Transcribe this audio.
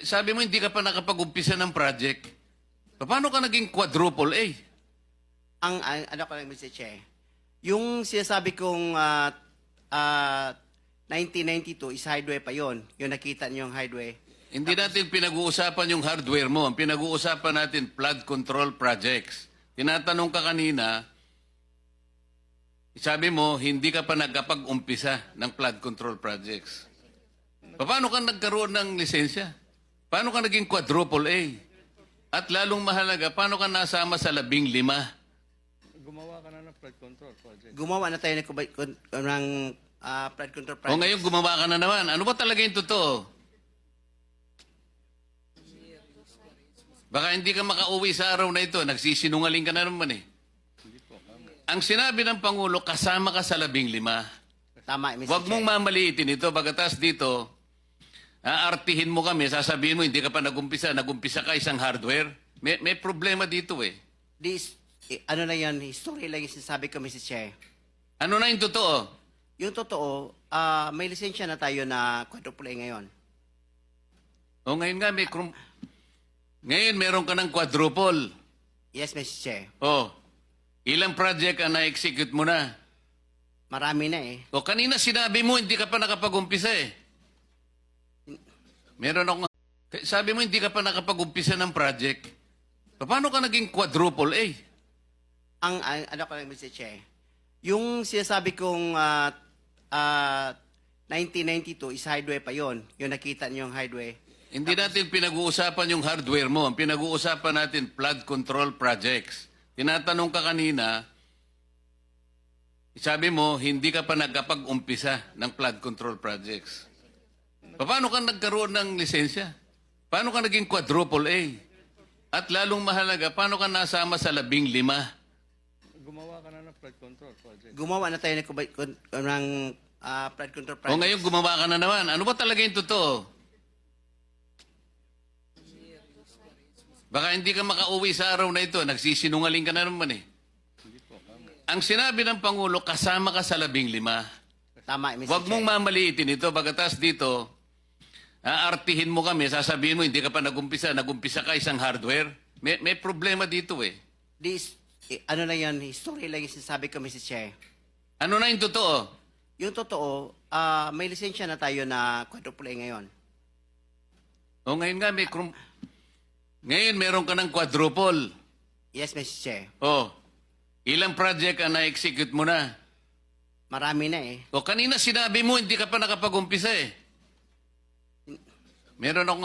Sabi mo hindi ka pa nakapag-umpisa ng project. Paano ka naging quadruple A? Ano ko lang, Mr. Che, yung sinasabi kong 1992 is highway pa yon. Yung nakita niyo yung highway. Hindi natin pinag-uusapan yung hardware mo. Ang pinag-uusapan natin, flood control projects. Tinatanong ka kanina, sabi mo, hindi ka pa nagkapag-umpisa ng flood control projects. Paano ka nagkaroon ng lisensya? Paano ka naging quadruple A? At lalong mahalaga, paano ka nasama sa 15? Gumawa ka na ng flood control project. Gumawa na tayo ng flood control project. O ngayon gumawa ka na naman. Ano ba talaga yung totoo? Baka hindi ka makauwi sa araw na ito. Nagsisinungaling ka na naman eh. Ang sinabi ng Pangulo, kasama ka sa 15. Tama, Mr. Huwag Che. mong mamaliitin ito. Pagkatas dito, aartihin mo kami, sasabihin mo, hindi ka pa nagumpisa ka isang hardware. May problema dito eh. Ano lang yan, history lang yung sinasabi ko, Mr. Che. Ano na yung totoo? Yung totoo, may lisensya na tayo na quadruple A ngayon. O ngayon nga, ngayon meron ka ng quadruple. Yes, Mr. Che. O, ilang project ang na-execute mo na? Marami na eh. O kanina sinabi mo, hindi ka pa nakapag-umpisa eh. Meron ako, sabi mo hindi ka pa nakapag-umpisa ng project. Paano ka naging quadruple A? Ano ko lang, Mr. Che, yung sinasabi kong 1992 is highway pa yon. Yung nakita niyo yung highway. Hindi natin pinag-uusapan yung hardware mo. Ang pinag-uusapan natin, flood control projects. Tinatanong ka kanina, sabi mo, hindi ka pa nagkapag-umpisa ng flood control projects. Paano ka nagkaroon ng lisensya? Paano ka naging quadruple A? At lalong mahalaga, paano ka nasama sa 15? Gumawa ka na ng flood control project. Gumawa na tayo ng flood control project. O ngayon gumawa ka na naman. Ano ba talaga yung totoo? Baka hindi ka makauwi sa araw na ito. Nagsisinungaling ka na naman eh. Ang sinabi ng Pangulo, kasama ka sa 15. Tama, Mr. Huwag Che. mong mamaliitin ito. Pagkatas dito, aartihin mo kami, sasabihin mo, hindi ka pa nagumpisa ka isang hardware. May problema dito eh. Ano lang yan, history lang yung sinasabi ko, Mr. Che. Ano na yung totoo? Yung totoo, may lisensya na tayo na quadruple A ngayon. O ngayon nga, ngayon meron ka ng quadruple. Yes, Mr. Che. O, ilang project ang na-execute mo na? Marami na eh. O kanina sinabi mo, hindi ka pa nakapag-umpisa eh. Meron ako